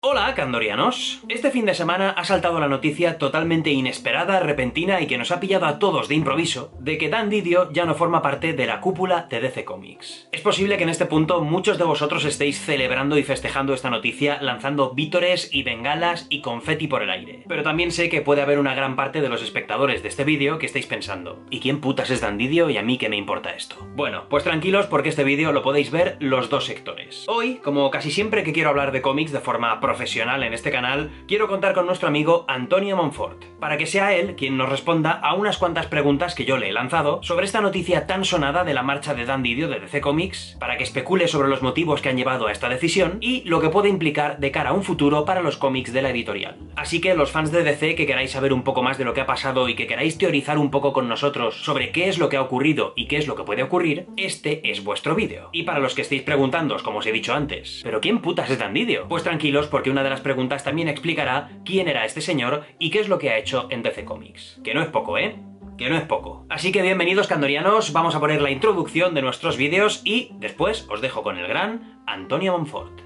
Hola, candorianos. Este fin de semana ha saltado la noticia totalmente inesperada, repentina y que nos ha pillado a todos de improviso, de que Dan Didio ya no forma parte de la cúpula de DC Comics. Es posible que en este punto muchos de vosotros estéis celebrando y festejando esta noticia lanzando vítores y bengalas y confeti por el aire. Pero también sé que puede haber una gran parte de los espectadores de este vídeo que estáis pensando: ¿y quién putas es Dan Didio y a mí qué me importa esto? Bueno, pues tranquilos porque este vídeo lo podéis ver los dos sectores. Hoy, como casi siempre que quiero hablar de cómics de forma profesional en este canal, quiero contar con nuestro amigo Antonio Monfort, para que sea él quien nos responda a unas cuantas preguntas que yo le he lanzado sobre esta noticia tan sonada de la marcha de Dan Didio de DC Comics, para que especule sobre los motivos que han llevado a esta decisión y lo que puede implicar de cara a un futuro para los cómics de la editorial. Así que los fans de DC que queráis saber un poco más de lo que ha pasado y que queráis teorizar un poco con nosotros sobre qué es lo que ha ocurrido y qué es lo que puede ocurrir, este es vuestro vídeo. Y para los que estéis preguntándoos, como os he dicho antes, ¿pero quién putas es Dan Didio? Pues tranquilos, porque una de las preguntas también explicará quién era este señor y qué es lo que ha hecho en DC Comics. Que no es poco, ¿eh? Que no es poco. Así que bienvenidos, candorianos, vamos a poner la introducción de nuestros vídeos y después os dejo con el gran Antonio Monfort.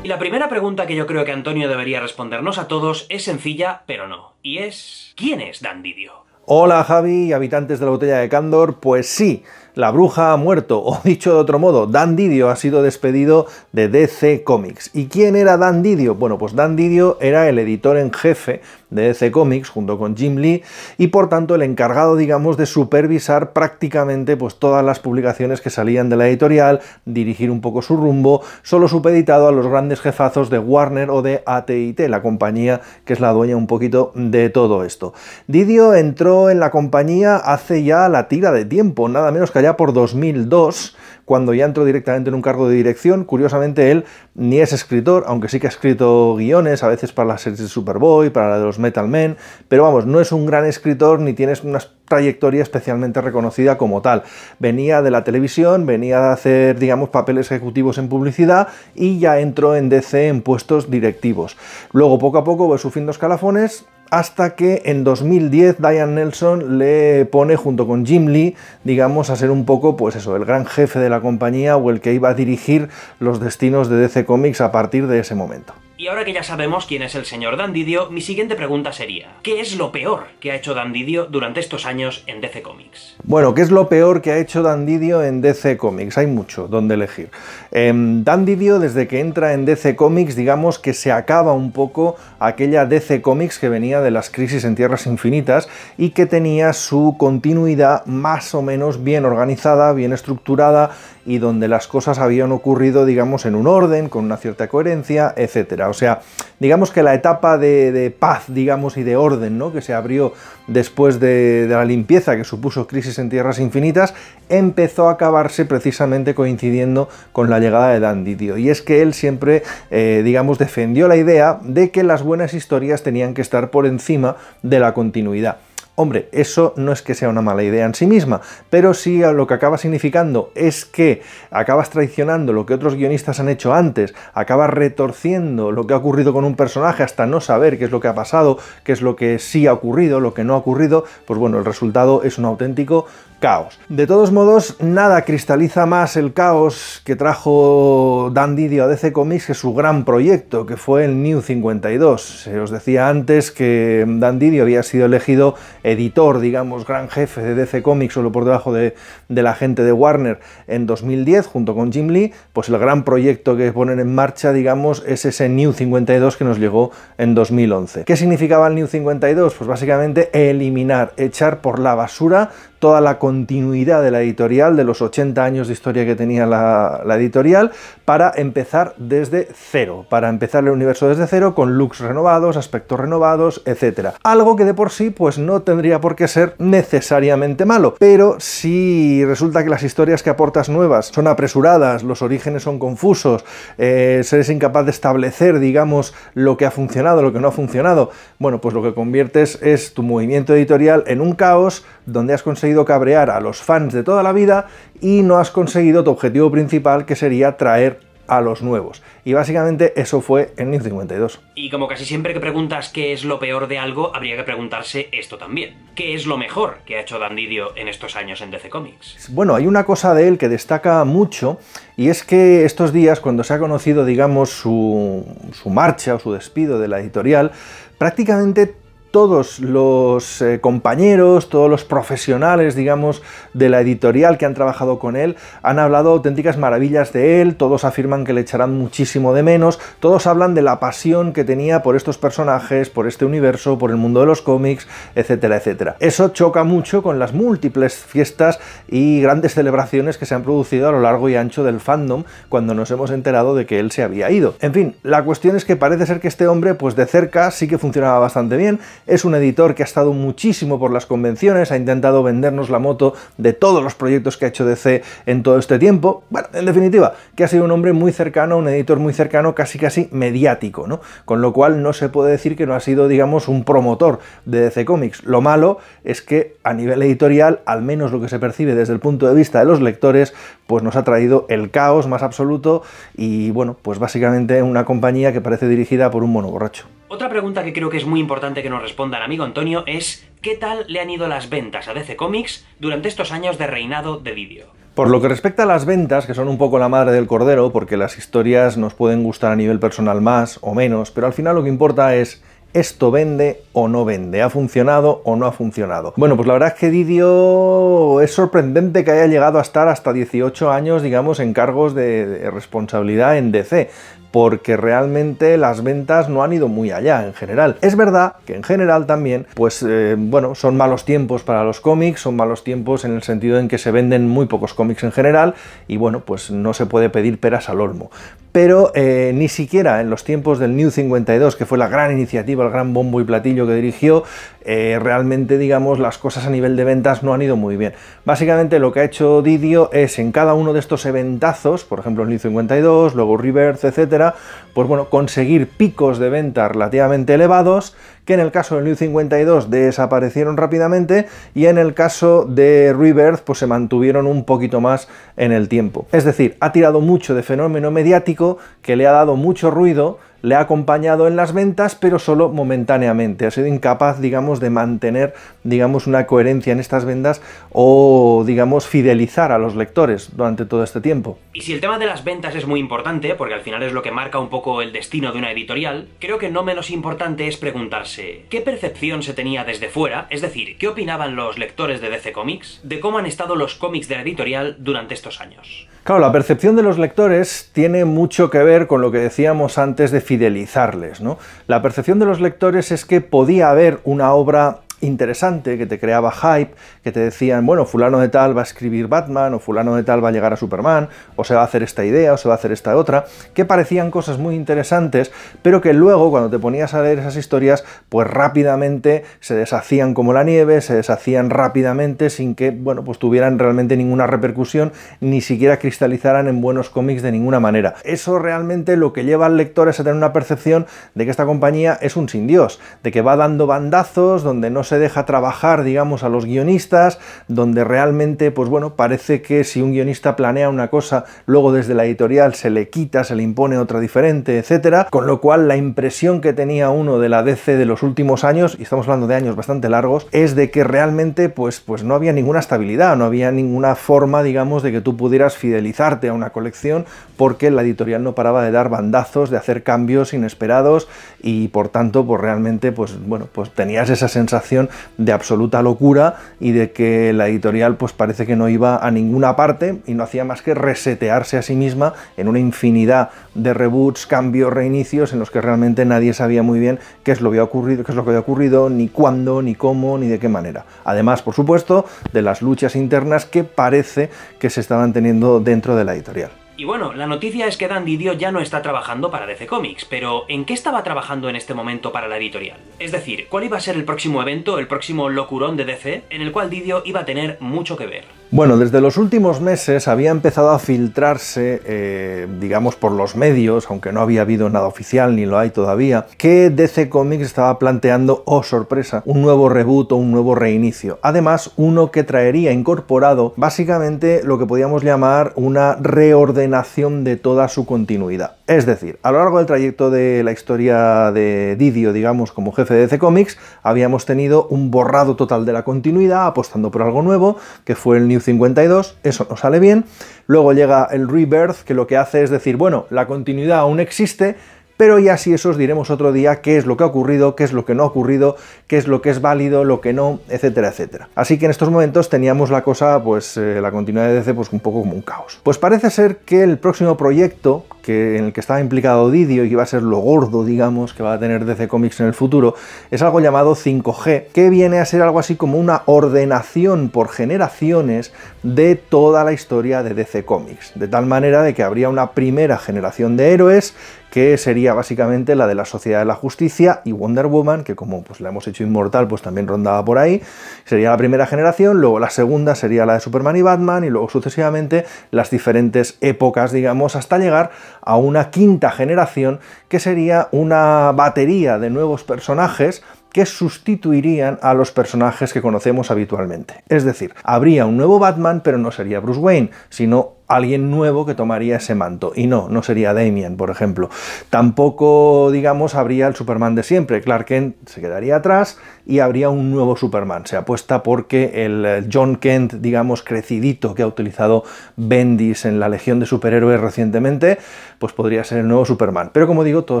La primera pregunta que yo creo que Antonio debería respondernos a todos es sencilla, pero no. Y es: ¿quién es Dan Didio? Hola Javi, habitantes de la botella de Candor. Pues sí, la bruja ha muerto, o dicho de otro modo, Dan Didio ha sido despedido de DC Comics. ¿Y quién era Dan Didio? Bueno, pues Dan Didio era el editor en jefe de DC Comics junto con Jim Lee y por tanto el encargado, digamos, de supervisar prácticamente pues todas las publicaciones que salían de la editorial, dirigir un poco su rumbo, solo supeditado a los grandes jefazos de Warner o de AT&T, la compañía que es la dueña un poquito de todo esto. Didio entró en la compañía hace ya la tira de tiempo, nada menos que allá por 2002, cuando ya entró directamente en un cargo de dirección. Curiosamente él ni es escritor, aunque sí que ha escrito guiones, a veces para las series de Superboy, para la de los Metal Men, pero vamos, no es un gran escritor ni tiene una trayectoria especialmente reconocida como tal. Venía de la televisión, venía de hacer, digamos, papeles ejecutivos en publicidad y ya entró en DC en puestos directivos. Luego, poco a poco, va subiendo escalafones, hasta que en 2010 Diane Nelson le pone junto con Jim Lee, digamos, a ser un poco, pues eso, el gran jefe de la compañía o el que iba a dirigir los destinos de DC Comics a partir de ese momento. Y ahora que ya sabemos quién es el señor Dan Didio, mi siguiente pregunta sería: ¿qué es lo peor que ha hecho Dan Didio durante estos años en DC Comics? Bueno, ¿qué es lo peor que ha hecho Dan Didio en DC Comics? Hay mucho donde elegir. Dan Didio, desde que entra en DC Comics, digamos que se acaba un poco aquella DC Comics que venía de las Crisis en Tierras Infinitas y que tenía su continuidad más o menos bien organizada, bien estructurada, y donde las cosas habían ocurrido, digamos, en un orden, con una cierta coherencia, etcétera. O sea, digamos que la etapa de paz, digamos, y de orden, ¿no?, que se abrió después de la limpieza que supuso Crisis en Tierras Infinitas, empezó a acabarse precisamente coincidiendo con la llegada de Dan Didio. Y es que él siempre, digamos, defendió la idea de que las buenas historias tenían que estar por encima de la continuidad. Hombre, eso no es que sea una mala idea en sí misma, pero sí lo que acaba significando es que acabas traicionando lo que otros guionistas han hecho antes, acabas retorciendo lo que ha ocurrido con un personaje hasta no saber qué es lo que ha pasado, qué es lo que sí ha ocurrido, lo que no ha ocurrido. Pues bueno, el resultado es un auténtico caos. De todos modos, nada cristaliza más el caos que trajo Dan Didio a DC Comics que su gran proyecto, que fue el New 52. Se os decía antes que Dan Didio había sido elegido editor, digamos, gran jefe de DC Comics, solo por debajo de la gente de Warner en 2010, junto con Jim Lee. Pues el gran proyecto que ponen en marcha, digamos, es ese New 52 que nos llegó en 2011. ¿Qué significaba el New 52? Pues básicamente eliminar, echar por la basura toda la continuidad de la editorial, de los 80 años de historia que tenía la editorial, para empezar desde cero, para empezar el universo desde cero, con looks renovados, aspectos renovados, etc. Algo que de por sí pues no tendría por qué ser necesariamente malo, pero si resulta que las historias que aportas nuevas son apresuradas, los orígenes son confusos, eres incapaz de establecer, digamos, lo que ha funcionado, lo que no ha funcionado, bueno, pues lo que conviertes es tu movimiento editorial en un caos donde has conseguido cabrear saciar a los fans de toda la vida y no has conseguido tu objetivo principal, que sería traer a los nuevos. Y básicamente eso fue en New 52. Y como casi siempre que preguntas qué es lo peor de algo, habría que preguntarse esto también. ¿Qué es lo mejor que ha hecho Dan Didio en estos años en DC Comics? Bueno, hay una cosa de él que destaca mucho, y es que estos días, cuando se ha conocido, digamos, su marcha o su despido de la editorial, prácticamente todos los compañeros, todos los profesionales, digamos, de la editorial que han trabajado con él, han hablado auténticas maravillas de él, todos afirman que le echarán muchísimo de menos, todos hablan de la pasión que tenía por estos personajes, por este universo, por el mundo de los cómics, etcétera, etcétera. Eso choca mucho con las múltiples fiestas y grandes celebraciones que se han producido a lo largo y ancho del fandom cuando nos hemos enterado de que él se había ido. En fin, la cuestión es que parece ser que este hombre, pues de cerca sí que funcionaba bastante bien. Es un editor que ha estado muchísimo por las convenciones, ha intentado vendernos la moto de todos los proyectos que ha hecho DC en todo este tiempo. Bueno, en definitiva, que ha sido un hombre muy cercano, un editor muy cercano, casi mediático, ¿no? Con lo cual no se puede decir que no ha sido, digamos, un promotor de DC Comics. Lo malo es que a nivel editorial, al menos lo que se percibe desde el punto de vista de los lectores, pues nos ha traído el caos más absoluto y, bueno, pues básicamente una compañía que parece dirigida por un mono borracho. Otra pregunta que creo que es muy importante que nos responda el amigo Antonio es ¿qué tal le han ido las ventas a DC Comics durante estos años de reinado de Didio? Por lo que respecta a las ventas, que son un poco la madre del cordero, porque las historias nos pueden gustar a nivel personal más o menos, pero al final lo que importa es ¿esto vende o no vende? ¿Ha funcionado o no ha funcionado? Bueno, pues la verdad es que Didio es sorprendente que haya llegado a estar hasta 18 años, digamos, en cargos de responsabilidad en DC, porque realmente las ventas no han ido muy allá en general. Es verdad que en general también, pues bueno, son malos tiempos para los cómics, son malos tiempos en el sentido en que se venden muy pocos cómics en general y bueno, pues no se puede pedir peras al olmo. Pero ni siquiera en los tiempos del New 52, que fue la gran iniciativa, el gran bombo y platillo que dirigió, realmente, digamos, las cosas a nivel de ventas no han ido muy bien. Básicamente lo que ha hecho Didio es en cada uno de estos eventazos, por ejemplo el New 52, luego Rebirth, etcétera, pues bueno, conseguir picos de venta relativamente elevados, que en el caso del New 52 desaparecieron rápidamente y en el caso de Rebirth pues se mantuvieron un poquito más en el tiempo. Es decir, ha tirado mucho de fenómeno mediático que le ha dado mucho ruido, le ha acompañado en las ventas, pero solo momentáneamente. Ha sido incapaz, digamos, de mantener, digamos, una coherencia en estas ventas o, digamos, fidelizar a los lectores durante todo este tiempo. Y si el tema de las ventas es muy importante, porque al final es lo que marca un poco el destino de una editorial, creo que no menos importante es preguntarse ¿qué percepción se tenía desde fuera? Es decir, ¿qué opinaban los lectores de DC Comics de cómo han estado los cómics de la editorial durante estos años? Claro, la percepción de los lectores tiene mucho que ver con lo que decíamos antes de fidelizarles, ¿no? La percepción de los lectores es que podía haber una obra interesante, que te creaba hype, que te decían, bueno, fulano de tal va a escribir Batman, o fulano de tal va a llegar a Superman, o se va a hacer esta idea, o se va a hacer esta otra, que parecían cosas muy interesantes, pero que luego, cuando te ponías a leer esas historias, pues rápidamente se deshacían como la nieve, se deshacían rápidamente sin que, bueno, pues tuvieran realmente ninguna repercusión, ni siquiera cristalizaran en buenos cómics de ninguna manera. Eso realmente lo que lleva al lector es a tener una percepción de que esta compañía es un sin Dios, de que va dando bandazos, donde no se deja trabajar, digamos, a los guionistas, donde realmente, pues bueno, parece que si un guionista planea una cosa, luego desde la editorial se le quita, se le impone otra diferente, etcétera, con lo cual la impresión que tenía uno de la DC de los últimos años, y estamos hablando de años bastante largos, es de que realmente pues no había ninguna estabilidad, no había ninguna forma, digamos, de que tú pudieras fidelizarte a una colección, porque la editorial no paraba de dar bandazos, de hacer cambios inesperados, y por tanto, pues realmente, pues bueno, pues tenías esa sensación de absoluta locura y de que la editorial pues parece que no iba a ninguna parte y no hacía más que resetearse a sí misma en una infinidad de reboots, cambios, reinicios en los que realmente nadie sabía muy bien qué es lo que había ocurrido, ni cuándo, ni cómo, ni de qué manera. Además, por supuesto, de las luchas internas que parece que se estaban teniendo dentro de la editorial. Y bueno, la noticia es que Dan Didio ya no está trabajando para DC Comics, pero ¿en qué estaba trabajando en este momento para la editorial? Es decir, ¿cuál iba a ser el próximo evento, el próximo locurón de DC, en el cual Didio iba a tener mucho que ver? Bueno, desde los últimos meses había empezado a filtrarse, digamos por los medios, aunque no había habido nada oficial ni lo hay todavía, que DC Comics estaba planteando, oh sorpresa, un nuevo reboot o un nuevo reinicio. Además, uno que traería incorporado básicamente lo que podríamos llamar una reordenación de toda su continuidad. Es decir, a lo largo del trayecto de la historia de Didio, digamos, como jefe de DC Comics, habíamos tenido un borrado total de la continuidad, apostando por algo nuevo, que fue el New 52, eso no sale bien. Luego llega el Rebirth, que lo que hace es decir, bueno, la continuidad aún existe, pero ya si eso os diremos otro día qué es lo que ha ocurrido, qué es lo que no ha ocurrido, qué es lo que es válido, lo que no, etcétera, etcétera. Así que en estos momentos teníamos la cosa, pues la continuidad de DC, pues un poco como un caos. Pues parece ser que el próximo proyecto en el que estaba implicado Didio y que iba a ser lo gordo, digamos, que va a tener DC Comics en el futuro, es algo llamado 5G, que viene a ser algo así como una ordenación por generaciones de toda la historia de DC Comics, de tal manera de que habría una primera generación de héroes, que sería básicamente la de la Sociedad de la Justicia y Wonder Woman, que como pues la hemos hecho inmortal, pues también rondaba por ahí. Sería la primera generación, luego la segunda sería la de Superman y Batman, y luego sucesivamente las diferentes épocas, digamos, hasta llegar a una quinta generación, que sería una batería de nuevos personajes que sustituirían a los personajes que conocemos habitualmente. Es decir, habría un nuevo Batman, pero no sería Bruce Wayne, sino alguien nuevo que tomaría ese manto. Y no sería Damian, por ejemplo. Tampoco, digamos, habría el Superman de siempre. Clark Kent se quedaría atrás y habría un nuevo Superman. Se apuesta porque el John Kent, digamos, crecidito que ha utilizado Bendis en la Legión de Superhéroes recientemente, pues podría ser el nuevo Superman. Pero como digo, todo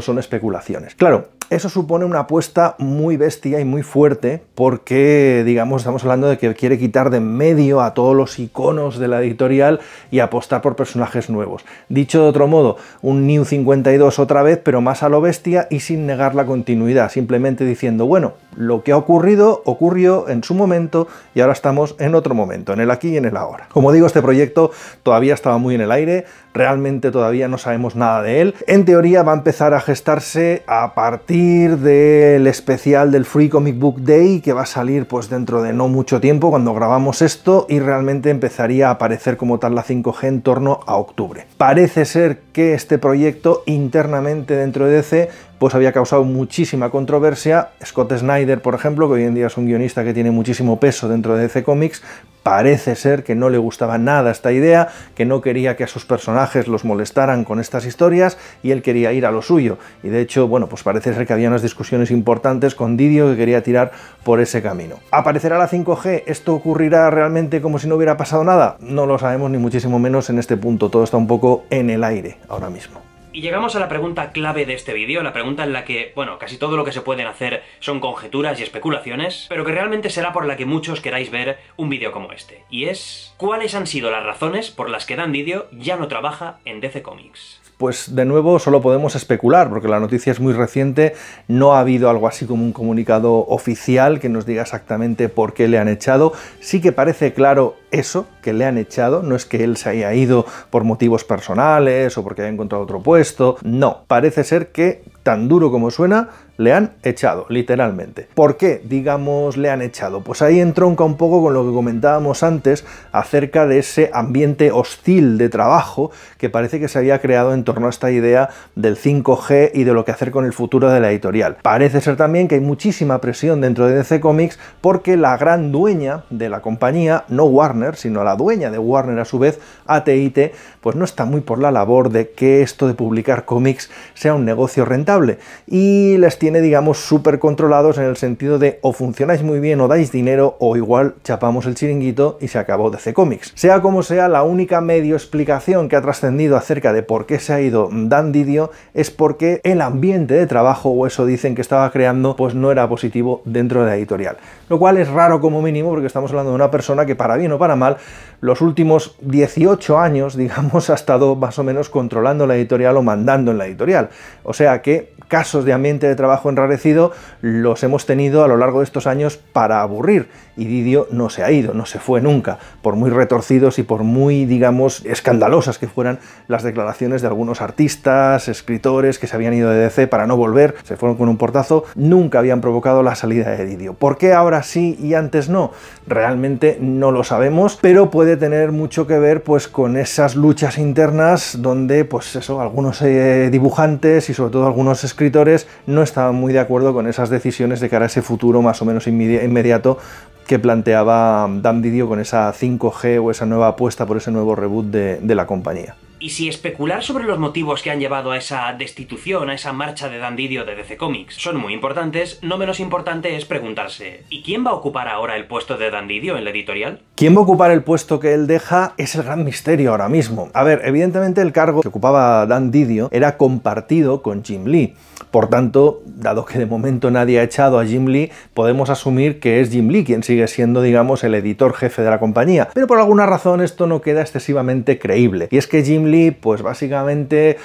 son especulaciones. Claro, eso supone una apuesta muy bestia y muy fuerte porque, digamos, estamos hablando de que quiere quitar de en medio a todos los iconos de la editorial y apostar por personajes nuevos. Dicho de otro modo, un New 52 otra vez, pero más a lo bestia y sin negar la continuidad, simplemente diciendo, bueno, lo que ha ocurrido, ocurrió en su momento y ahora estamos en otro momento, en el aquí y en el ahora. Como digo, este proyecto todavía estaba muy en el aire, realmente todavía no sabemos nada de él. En teoría va a empezar a gestarse a partir del especial del Free Comic Book Day, que va a salir pues dentro de no mucho tiempo cuando grabamos esto, y realmente empezaría a aparecer como tal la 5G en torno a octubre. Parece ser que este proyecto internamente dentro de DC pues había causado muchísima controversia. Scott Snyder, por ejemplo, que hoy en día es un guionista que tiene muchísimo peso dentro de DC Comics, parece ser que no le gustaba nada esta idea, que no quería que a sus personajes los molestaran con estas historias y él quería ir a lo suyo. Y de hecho, bueno, pues parece ser que había unas discusiones importantes con Didio que quería tirar por ese camino. ¿Aparecerá la 5G? ¿Esto ocurrirá realmente como si no hubiera pasado nada? No lo sabemos ni muchísimo menos en este punto. Todo está un poco en el aire ahora mismo. Y llegamos a la pregunta clave de este vídeo, la pregunta en la que, bueno, casi todo lo que se pueden hacer son conjeturas y especulaciones, pero que realmente será por la que muchos queráis ver un vídeo como este. Y es, ¿cuáles han sido las razones por las que Dan Didio ya no trabaja en DC Comics? Pues de nuevo solo podemos especular, porque la noticia es muy reciente, no ha habido algo así como un comunicado oficial que nos diga exactamente por qué le han echado. Sí que parece claro eso, que le han echado, no es que él se haya ido por motivos personales o porque haya encontrado otro puesto, no, parece ser que, tan duro como suena, le han echado, literalmente. ¿Por qué, digamos, le han echado? Pues ahí entronca un poco con lo que comentábamos antes acerca de ese ambiente hostil de trabajo que parece que se había creado en torno a esta idea del 5G y de lo que hacer con el futuro de la editorial. Parece ser también que hay muchísima presión dentro de DC Comics porque la gran dueña de la compañía, no Warner, sino la dueña de Warner a su vez, AT&T, pues no está muy por la labor de que esto de publicar cómics sea un negocio rentable y les tiene, digamos, súper controlados en el sentido de o funcionáis muy bien o dais dinero o igual chapamos el chiringuito y se acabó DC Comics. Sea como sea, la única medio explicación que ha trascendido acerca de por qué se ha ido Dan Didio es porque el ambiente de trabajo, o eso dicen que estaba creando, pues no era positivo dentro de la editorial. Lo cual es raro como mínimo porque estamos hablando de una persona que, para bien o para mal, los últimos 18 años, digamos, ha estado más o menos controlando la editorial o mandando en la editorial. O sea que casos de ambiente de trabajo enrarecido los hemos tenido a lo largo de estos años para aburrir, y Didio no se ha ido, no se fue nunca, por muy retorcidos y por muy, digamos, escandalosas que fueran las declaraciones de algunos artistas, escritores que se habían ido de DC para no volver, se fueron con un portazo, nunca habían provocado la salida de Didio. ¿Por qué ahora sí y antes no? Realmente no lo sabemos. digamos, pero puede tener mucho que ver pues con esas luchas internas donde pues eso, algunos dibujantes y sobre todo algunos escritores no estaban muy de acuerdo con esas decisiones de cara a ese futuro más o menos inmediato que planteaba Dan Didio con esa 5G o esa nueva apuesta por ese nuevo reboot de la compañía. Y si especular sobre los motivos que han llevado a esa destitución, a esa marcha de Dan Didio de DC Comics son muy importantes, no menos importante es preguntarse, ¿y quién va a ocupar ahora el puesto de Dan Didio en la editorial? ¿Quién va a ocupar el puesto que él deja? Es el gran misterio ahora mismo. A ver, evidentemente el cargo que ocupaba Dan Didio era compartido con Jim Lee. Por tanto, dado que de momento nadie ha echado a Jim Lee, podemos asumir que es Jim Lee quien sigue siendo, digamos, el editor jefe de la compañía. Pero por alguna razón esto no queda excesivamente creíble. Y es que Jim Lee, pues básicamente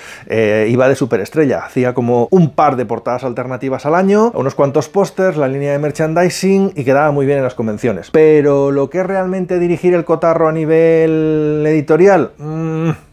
iba de superestrella. Hacía como un par de portadas alternativas al año, unos cuantos pósters, la línea de merchandising y quedaba muy bien en las convenciones. Pero lo que es realmente dirigir el cotarro a nivel editorial,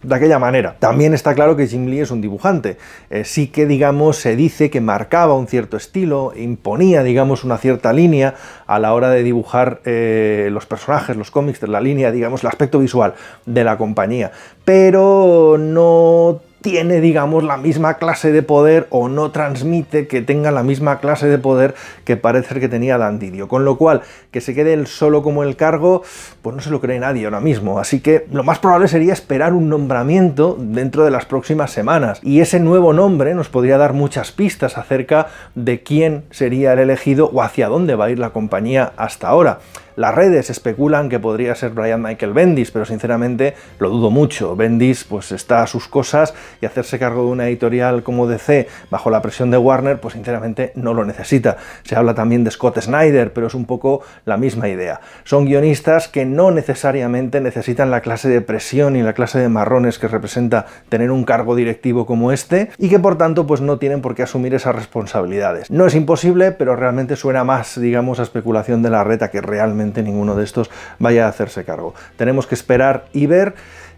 de aquella manera. También está claro que Jim Lee es un dibujante. Sí que, digamos, se dice que marcaba un cierto estilo, imponía, digamos, una cierta línea a la hora de dibujar los personajes, los cómics de la línea, digamos, el aspecto visual de la compañía. Pero no tiene, digamos, la misma clase de poder o no transmite que tenga la misma clase de poder que parece que tenía Dan Didio. Con lo cual, que se quede él solo como el cargo, pues no se lo cree nadie ahora mismo. Así que lo más probable sería esperar un nombramiento dentro de las próximas semanas. Y ese nuevo nombre nos podría dar muchas pistas acerca de quién sería el elegido o hacia dónde va a ir la compañía hasta ahora. Las redes especulan que podría ser Brian Michael Bendis, pero sinceramente lo dudo mucho. Bendis pues está a sus cosas y hacerse cargo de una editorial como DC bajo la presión de Warner, pues sinceramente no lo necesita. Se habla también de Scott Snyder, pero es un poco la misma idea. Son guionistas que no necesariamente necesitan la clase de presión y la clase de marrones que representa tener un cargo directivo como este y que por tanto pues no tienen por qué asumir esas responsabilidades. No es imposible, pero realmente suena más, digamos, a especulación de la reta que realmente ninguno de estos vaya a hacerse cargo. Tenemos que esperar y ver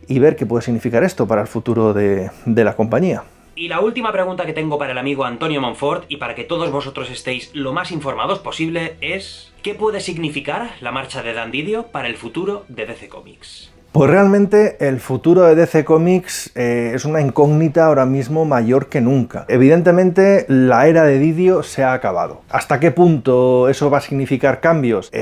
qué puede significar esto para el futuro de la compañía. Y la última pregunta que tengo para el amigo Antonio Monfort, y para que todos vosotros estéis lo más informados posible, es ¿qué puede significar la marcha de Dan Didio para el futuro de DC Comics? Pues realmente el futuro de DC Comics es una incógnita ahora mismo mayor que nunca. Evidentemente la era de Didio se ha acabado. ¿Hasta qué punto eso va a significar cambios?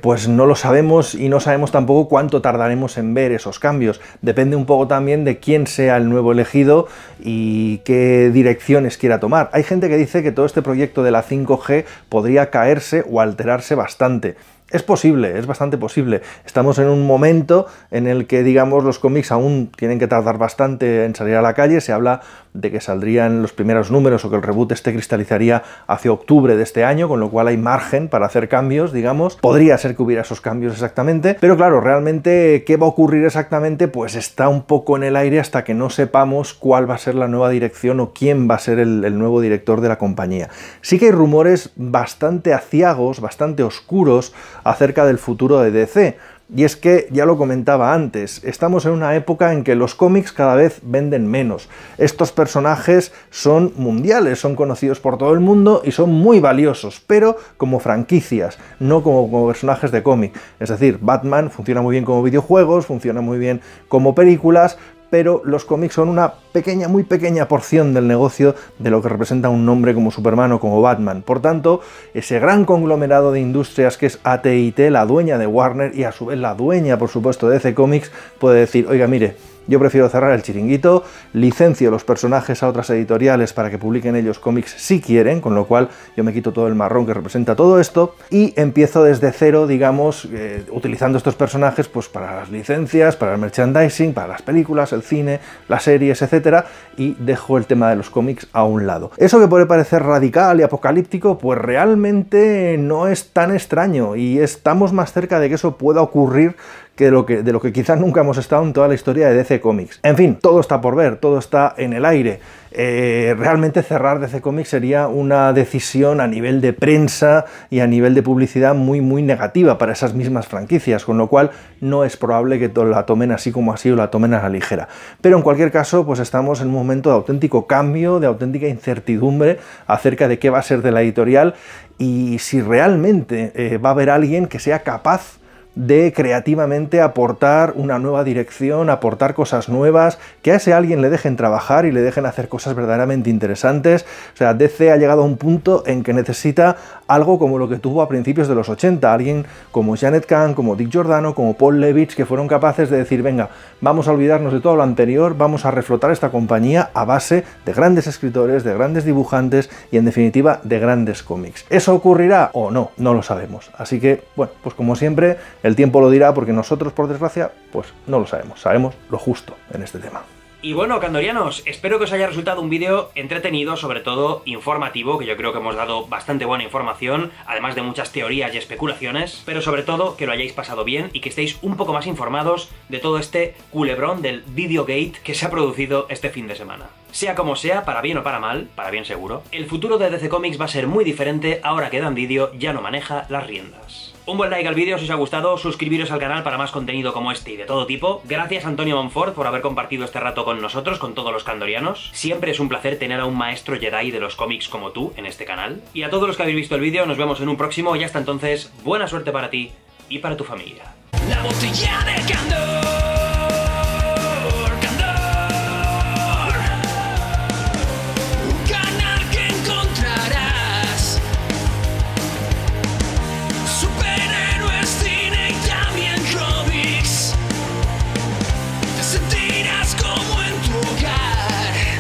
Pues no lo sabemos y no sabemos tampoco cuánto tardaremos en ver esos cambios. Depende un poco también de quién sea el nuevo elegido y qué direcciones quiera tomar. Hay gente que dice que todo este proyecto de la 5G podría caerse o alterarse bastante. Es posible, es bastante posible. Estamos en un momento en el que, digamos, los cómics aún tienen que tardar bastante en salir a la calle. Se habla de que saldrían los primeros números o que el reboot cristalizaría hacia octubre de este año, con lo cual hay margen para hacer cambios, digamos. Podría ser que hubiera esos cambios exactamente, pero claro, realmente qué va a ocurrir exactamente, pues está un poco en el aire hasta que no sepamos cuál va a ser la nueva dirección o quién va a ser el nuevo director de la compañía. Sí que hay rumores bastante aciagos, bastante oscuros acerca del futuro de DC. Y es que, ya lo comentaba antes, estamos en una época en que los cómics cada vez venden menos. Estos personajes son mundiales, son conocidos por todo el mundo y son muy valiosos, pero como franquicias, no como personajes de cómic. Es decir, Batman funciona muy bien como videojuegos, funciona muy bien como películas, pero los cómics son una pequeña, muy pequeña porción del negocio de lo que representa un nombre como Superman o como Batman. Por tanto, ese gran conglomerado de industrias que es AT&T, la dueña de Warner y a su vez la dueña, por supuesto, de DC Comics, puede decir, oiga, mire, yo prefiero cerrar el chiringuito, licencio los personajes a otras editoriales para que publiquen ellos cómics si quieren, con lo cual yo me quito todo el marrón que representa todo esto y empiezo desde cero, digamos, utilizando estos personajes pues para las licencias, para el merchandising, para las películas, el cine, las series, etcétera, y dejo el tema de los cómics a un lado. Eso que puede parecer radical y apocalíptico, pues realmente no es tan extraño y estamos más cerca de que eso pueda ocurrir que de lo que quizás nunca hemos estado en toda la historia de DC Comics. En fin, todo está por ver, todo está en el aire. Realmente cerrar DC Comics sería una decisión a nivel de prensa y a nivel de publicidad muy muy negativa para esas mismas franquicias, con lo cual no es probable que la tomen así como así o la tomen a la ligera. Pero en cualquier caso, pues estamos en un momento de auténtico cambio, de auténtica incertidumbre acerca de qué va a ser de la editorial y si realmente va a haber alguien que sea capaz de creativamente aportar una nueva dirección, aportar cosas nuevas, que a ese alguien le dejen trabajar y le dejen hacer cosas verdaderamente interesantes. O sea, DC ha llegado a un punto en que necesita algo como lo que tuvo a principios de los 80, alguien como Janet Kahn, como Dick Giordano, como Paul Levitz, que fueron capaces de decir, venga, vamos a olvidarnos de todo lo anterior, vamos a reflotar esta compañía a base de grandes escritores, de grandes dibujantes y en definitiva de grandes cómics. ¿Eso ocurrirá o no? No lo sabemos. Así que, bueno, pues como siempre, el tiempo lo dirá, porque nosotros, por desgracia, pues no lo sabemos. Sabemos lo justo en este tema. Y bueno, candorianos, espero que os haya resultado un vídeo entretenido, sobre todo informativo, que yo creo que hemos dado bastante buena información, además de muchas teorías y especulaciones, pero sobre todo que lo hayáis pasado bien y que estéis un poco más informados de todo este culebrón del Videogate que se ha producido este fin de semana. Sea como sea, para bien o para mal, para bien seguro, el futuro de DC Comics va a ser muy diferente ahora que Dan Didio ya no maneja las riendas. Un buen like al vídeo si os ha gustado, suscribiros al canal para más contenido como este y de todo tipo. Gracias Antonio Monfort por haber compartido este rato con nosotros, con todos los candorianos. Siempre es un placer tener a un maestro Jedi de los cómics como tú en este canal. Y a todos los que habéis visto el vídeo, nos vemos en un próximo y hasta entonces, buena suerte para ti y para tu familia. La botella de Candor.